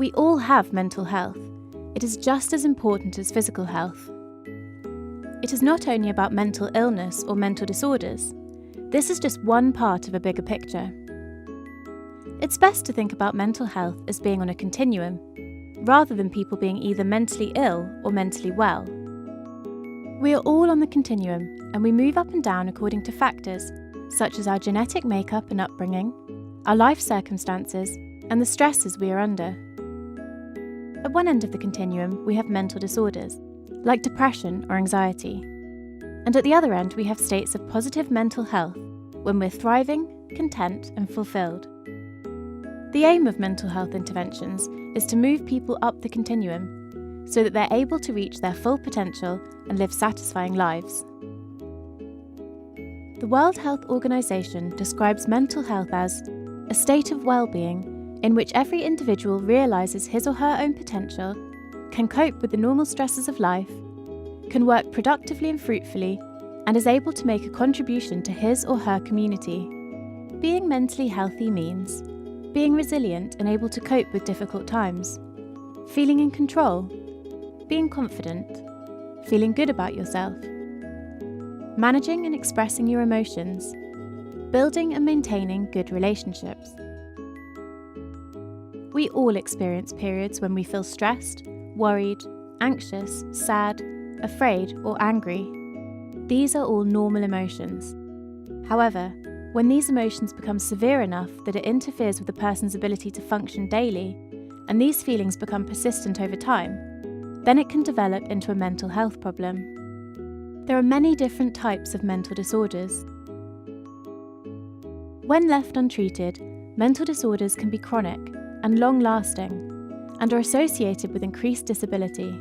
We all have mental health. It is just as important as physical health. It is not only about mental illness or mental disorders. This is just one part of a bigger picture. It's best to think about mental health as being on a continuum, rather than people being either mentally ill or mentally well. We are all on the continuum, and we move up and down according to factors such as our genetic makeup and upbringing, our life circumstances, and the stresses we are under. At one end of the continuum, we have mental disorders, like depression or anxiety. And at the other end, we have states of positive mental health, when we're thriving, content, and fulfilled. The aim of mental health interventions is to move people up the continuum, so that they're able to reach their full potential and live satisfying lives. The World Health Organization describes mental health as a state of well-being in which every individual realizes his or her own potential, can cope with the normal stresses of life, can work productively and fruitfully, and is able to make a contribution to his or her community. Being mentally healthy means being resilient and able to cope with difficult times, feeling in control, being confident, feeling good about yourself, managing and expressing your emotions, building and maintaining good relationships. We all experience periods when we feel stressed, worried, anxious, sad, afraid, or angry. These are all normal emotions. However, when these emotions become severe enough that it interferes with a person's ability to function daily, and these feelings become persistent over time, then it can develop into a mental health problem. There are many different types of mental disorders. When left untreated, mental disorders can be chronic and long-lasting, and are associated with increased disability.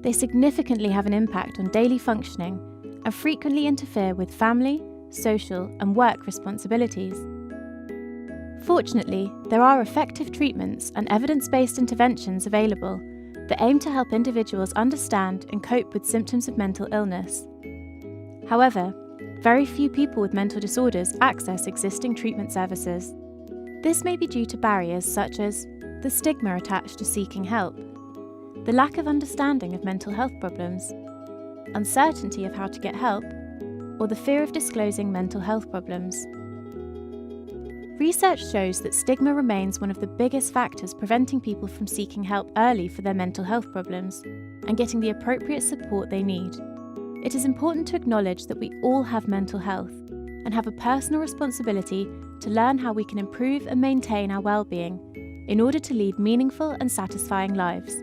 They significantly have an impact on daily functioning and frequently interfere with family, social, and work responsibilities. Fortunately, there are effective treatments and evidence-based interventions available that aim to help individuals understand and cope with symptoms of mental illness. However, very few people with mental disorders access existing treatment services. This may be due to barriers such as the stigma attached to seeking help, the lack of understanding of mental health problems, uncertainty of how to get help, or the fear of disclosing mental health problems. Research shows that stigma remains one of the biggest factors preventing people from seeking help early for their mental health problems and getting the appropriate support they need. It is important to acknowledge that we all have mental health and have a personal responsibility to learn how we can improve and maintain our well-being in order to lead meaningful and satisfying lives.